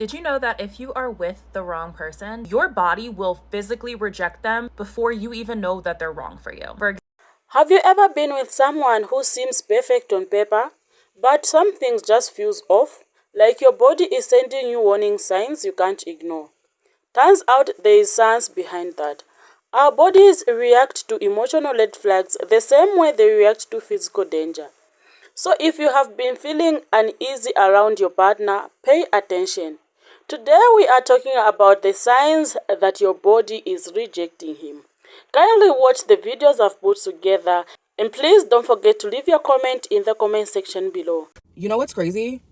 Did you know that if you are with the wrong person, your body will physically reject them before you even know that they're wrong for you? Have you ever been with someone who seems perfect on paper, but some things just feels off? Like your body is sending you warning signs you can't ignore. Turns out there is science behind that. Our bodies react to emotional red flags the same way they react to physical danger. So if you have been feeling uneasy around your partner, pay attention. Today we are talking about the signs that your body is rejecting him. Kindly watch the videos I've put together, and please don't forget to leave your comment in the comment section below. You know what's crazy?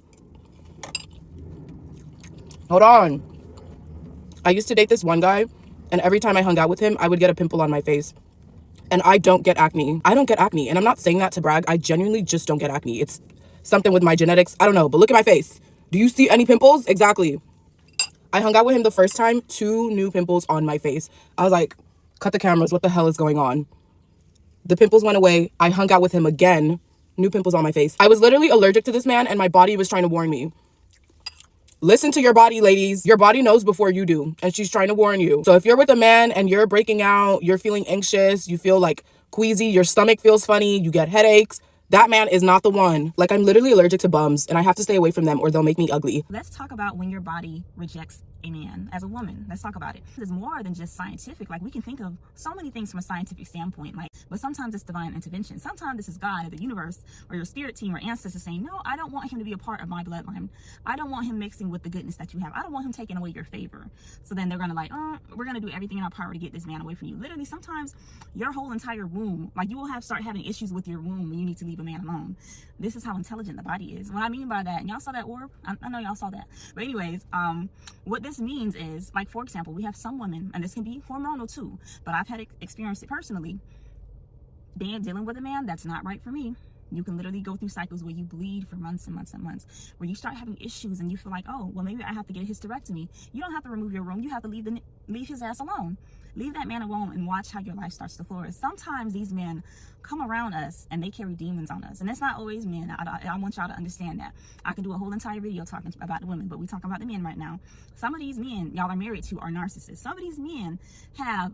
Hold on. I used to date this one guy, and every time I hung out with him, I would get a pimple on my face. And I don't get acne. I don't get acne. And I'm not saying that to brag. I genuinely just don't get acne. It's something with my genetics. I don't know, but look at my face. Do you see any pimples? Exactly. I hung out with him the first time, 2 new pimples on my face. I was like, cut the cameras. What the hell is going on? The pimples went away. I hung out with him again. New pimples on my face. I was literally allergic to this man, and my body was trying to warn me. Listen to your body, ladies. Your body knows before you do, and she's trying to warn you. So if you're with a man and you're breaking out, you're feeling anxious, you feel like queasy, your stomach feels funny, you get headaches, that man is not the one. Like, I'm literally allergic to bums, and I have to stay away from them or they'll make me ugly. Let's talk about when your body rejects a man as a woman. Let's talk about it. It's more than just scientific. Like, we can think of so many things from a scientific standpoint, but sometimes it's divine intervention. Sometimes this is God or the universe or your spirit team or ancestors saying, no, I don't want him to be a part of my bloodline. I don't want him mixing with the goodness that you have. I don't want him taking away your favor. So then they're gonna we're gonna do everything in our power to get this man away from you. Literally, sometimes your whole entire womb, like, you will start having issues with your womb when you need to leave a man alone. This is how intelligent the body is. What I mean by that, and y'all saw that orb? I know y'all saw that. But anyways, what this means is, like, for example, we have some women, and this can be hormonal too, but I've had experienced it personally, dealing with a man that's not right for me. You can literally go through cycles where you bleed for months and months and months, where you start having issues and you feel like, oh, well, maybe I have to get a hysterectomy. You don't have to remove your womb. You have to leave his ass alone. Leave that man alone and watch how your life starts to flourish. Sometimes these men come around us and they carry demons on us. And it's not always men. I want y'all to understand that. I can do a whole entire video talking about the women, but we're talking about the men right now. Some of these men y'all are married to are narcissists. Some of these men have,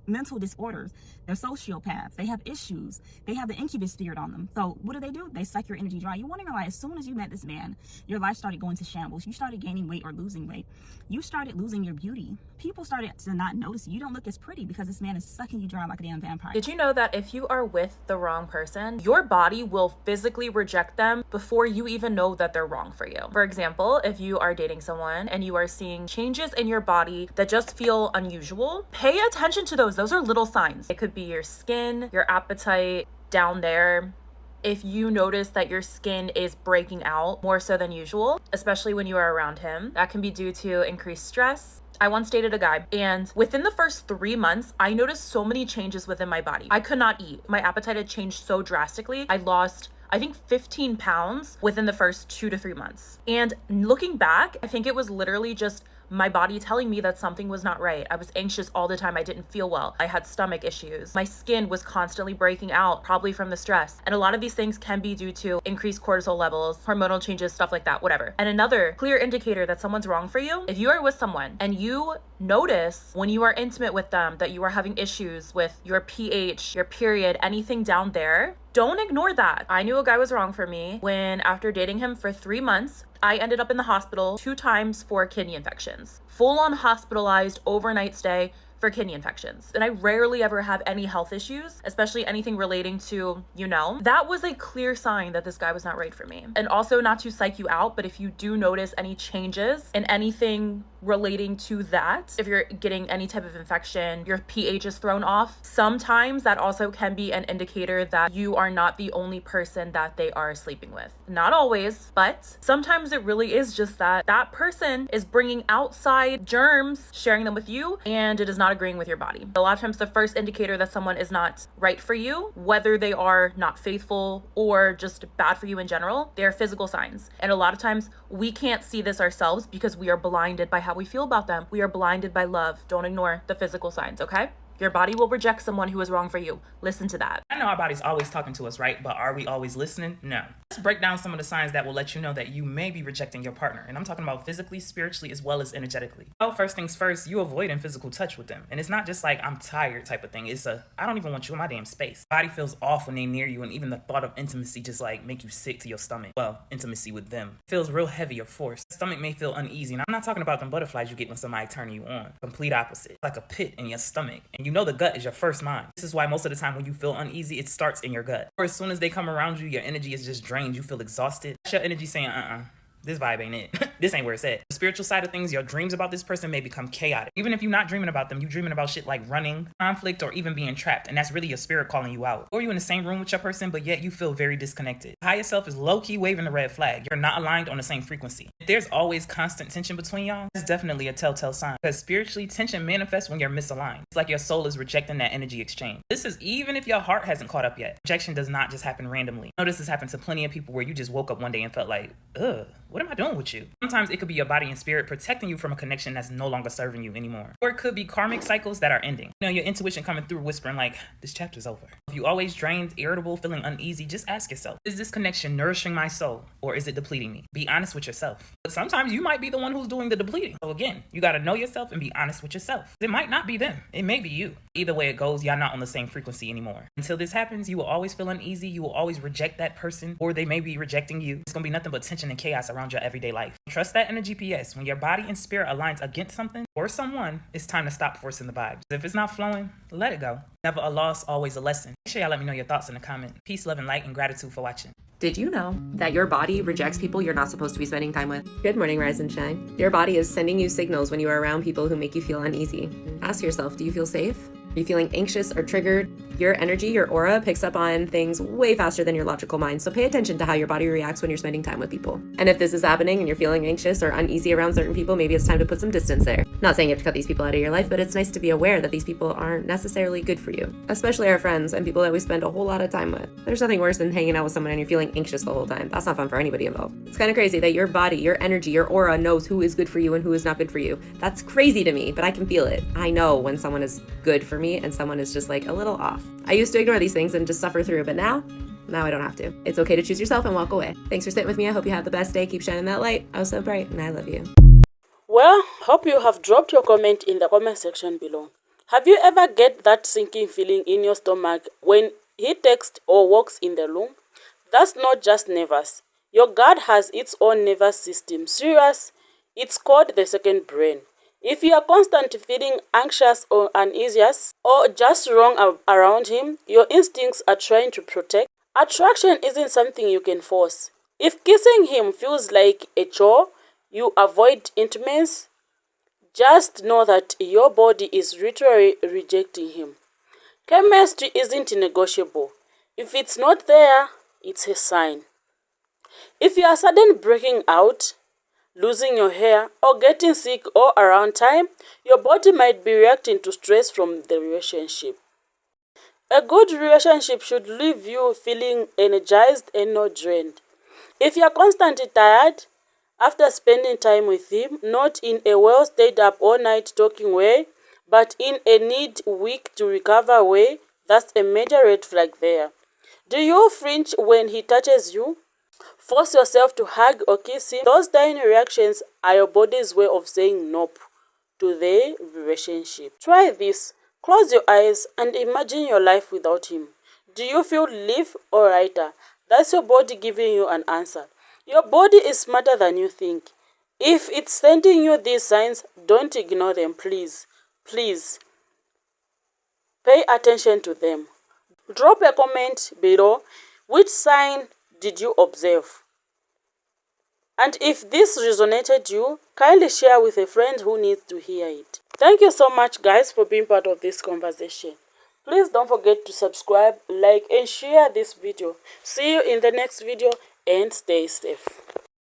mental disorders. They're sociopaths. They have issues. They have the incubus spirit on them. So what do? They suck your energy dry. You won't even realize, as soon as you met this man, your life started going to shambles. You started gaining weight or losing weight. You started losing your beauty. People started to not notice you. You don't look as pretty because this man is sucking you dry like a damn vampire. Did you know that if you are with the wrong person, your body will physically reject them before you even know that they're wrong for you? For example, if you are dating someone and you are seeing changes in your body that just feel unusual, pay attention to those. Those are little signs. It could be your skin, your appetite down there. If you notice that your skin is breaking out more so than usual, especially when you are around him, that can be due to increased stress. I once dated a guy, and within the first 3 months, I noticed so many changes within my body. I could not eat. My appetite had changed so drastically. I lost, I think, 15 pounds within the first 2 to 3 months. And looking back, I think it was literally just my body telling me that something was not right. I was anxious all the time. I didn't feel well. I had stomach issues. My skin was constantly breaking out, probably from the stress. And a lot of these things can be due to increased cortisol levels, hormonal changes, stuff like that, whatever. And another clear indicator that someone's wrong for you, if you are with someone and you notice when you are intimate with them that you are having issues with your pH, your period, anything down there, don't ignore that. I knew a guy was wrong for me when, after dating him for 3 months, I ended up in the hospital 2 times for kidney infections. Full-on hospitalized overnight stay for kidney infections. And I rarely ever have any health issues, especially anything relating to, that was a clear sign that this guy was not right for me. And also, not to psych you out, but if you do notice any changes in anything relating to that, if you're getting any type of infection, your pH is thrown off, sometimes that also can be an indicator that you are not the only person that they are sleeping with. Not always, but sometimes it really is just that person is bringing outside germs, sharing them with you, and it is not agreeing with your body. A lot of times the first indicator that someone is not right for you, whether they are not faithful or just bad for you in general, they're physical signs. And a lot of times we can't see this ourselves because we are blinded by how we feel about them. We are blinded by love. Don't ignore the physical signs, okay? Your body will reject someone who is wrong for you. Listen to that. I know our body's always talking to us, right? But are we always listening? No. Let's break down some of the signs that will let you know that you may be rejecting your partner. And I'm talking about physically, spiritually, as well as energetically. Well, first things first, you avoiding physical touch with them. And it's not just like I'm tired type of thing. It's a I don't even want you in my damn space. Body feels off when they're near you, and even the thought of intimacy just like make you sick to your stomach. Well, intimacy with them feels real heavy or forced. The stomach may feel uneasy. And I'm not talking about them butterflies you get when somebody turning you on. Complete opposite. Like a pit in your stomach. And you know the gut is your first mind. This is why most of the time when you feel uneasy, it starts in your gut. Or as soon as they come around you, your energy is just drained. You feel exhausted. That's your energy saying, this vibe ain't it. This ain't where it's at. The spiritual side of things, your dreams about this person may become chaotic. Even if you're not dreaming about them, you're dreaming about shit like running, conflict, or even being trapped. And that's really your spirit calling you out. Or you're in the same room with your person, but yet you feel very disconnected. The higher self is low-key waving the red flag. You're not aligned on the same frequency. If there's always constant tension between y'all, that's definitely a telltale sign. Because spiritually, tension manifests when you're misaligned. It's like your soul is rejecting that energy exchange. This is even if your heart hasn't caught up yet. Rejection does not just happen randomly. Notice this happened to plenty of people where you just woke up one day and felt like, ugh, what am I doing with you? Sometimes it could be your body and spirit protecting you from a connection that's no longer serving you anymore. Or it could be karmic cycles that are ending. You know, your intuition coming through whispering like, this chapter's over. If you always drained, irritable, feeling uneasy, just ask yourself, is this connection nourishing my soul or is it depleting me? Be honest with yourself. But sometimes you might be the one who's doing the depleting. So again, you gotta know yourself and be honest with yourself. It might not be them. It may be you. Either way it goes, y'all not on the same frequency anymore. Until this happens, you will always feel uneasy. You will always reject that person, or they may be rejecting you. It's gonna be nothing but tension and chaos around your everyday life. Trust that inner GPS. When your body and spirit aligns against something or someone, it's time to stop forcing the vibes. If it's not flowing, let it go. Never a loss, always a lesson. Make sure y'all let me know your thoughts in the comment. Peace, love, and light, and gratitude for watching. Did you know that your body rejects people you're not supposed to be spending time with? Good morning, Rise and Shine. Your body is sending you signals when you are around people who make you feel uneasy. Ask yourself, do you feel safe? Are you feeling anxious or triggered? Your energy, your aura picks up on things way faster than your logical mind, so pay attention to how your body reacts when you're spending time with people. And if this is happening and you're feeling anxious or uneasy around certain people, maybe it's time to put some distance there. Not saying you have to cut these people out of your life, but it's nice to be aware that these people aren't necessarily good for you, especially our friends and people that we spend a whole lot of time with. There's nothing worse than hanging out with someone and you're feeling anxious the whole time. That's not fun for anybody involved. It's kind of crazy that your body, your energy, your aura knows who is good for you and who is not good for you. That's crazy to me, but I can feel it. I know when someone is good for me and someone is just like a little off. I used to ignore these things and just suffer through, but now I don't have to. It's okay to choose yourself and walk away. Thanks for sitting with me. I hope you have the best day. Keep shining that light. I was so bright and I love you. Well, hope you have dropped your comment in the comment section below. Have you ever get that sinking feeling in your stomach when he texts or walks in the room? That's not just nervous. Your gut has its own nervous system. Serious, it's called the second brain. If you are constantly feeling anxious or uneasy or just wrong around him, your instincts are trying to protect. Attraction isn't something you can force. If kissing him feels like a chore, you avoid intimacy, just know that your body is literally rejecting him. Chemistry isn't negotiable. If it's not there, it's a sign. If you are suddenly breaking out, losing your hair, or getting sick all around time, your body might be reacting to stress from the relationship. A good relationship should leave you feeling energized and not drained. If you are constantly tired after spending time with him, not in a well stayed up all night talking way, but in a need week to recover way, that's a major red flag there. Do you flinch when he touches you? Force yourself to hug or kiss him? Those tiny reactions are your body's way of saying nope to the relationship. Try this. Close your eyes and imagine your life without him. Do you feel relief or lighter? That's your body giving you an answer. Your body is smarter than you think. If it's sending you these signs, don't ignore them, please. Please. Pay attention to them. Drop a comment below. Which sign did you observe? And if this resonated you, kindly share with a friend who needs to hear it. Thank you so much, guys, for being part of this conversation. Please don't forget to subscribe, like, and share this video. See you in the next video and stay safe.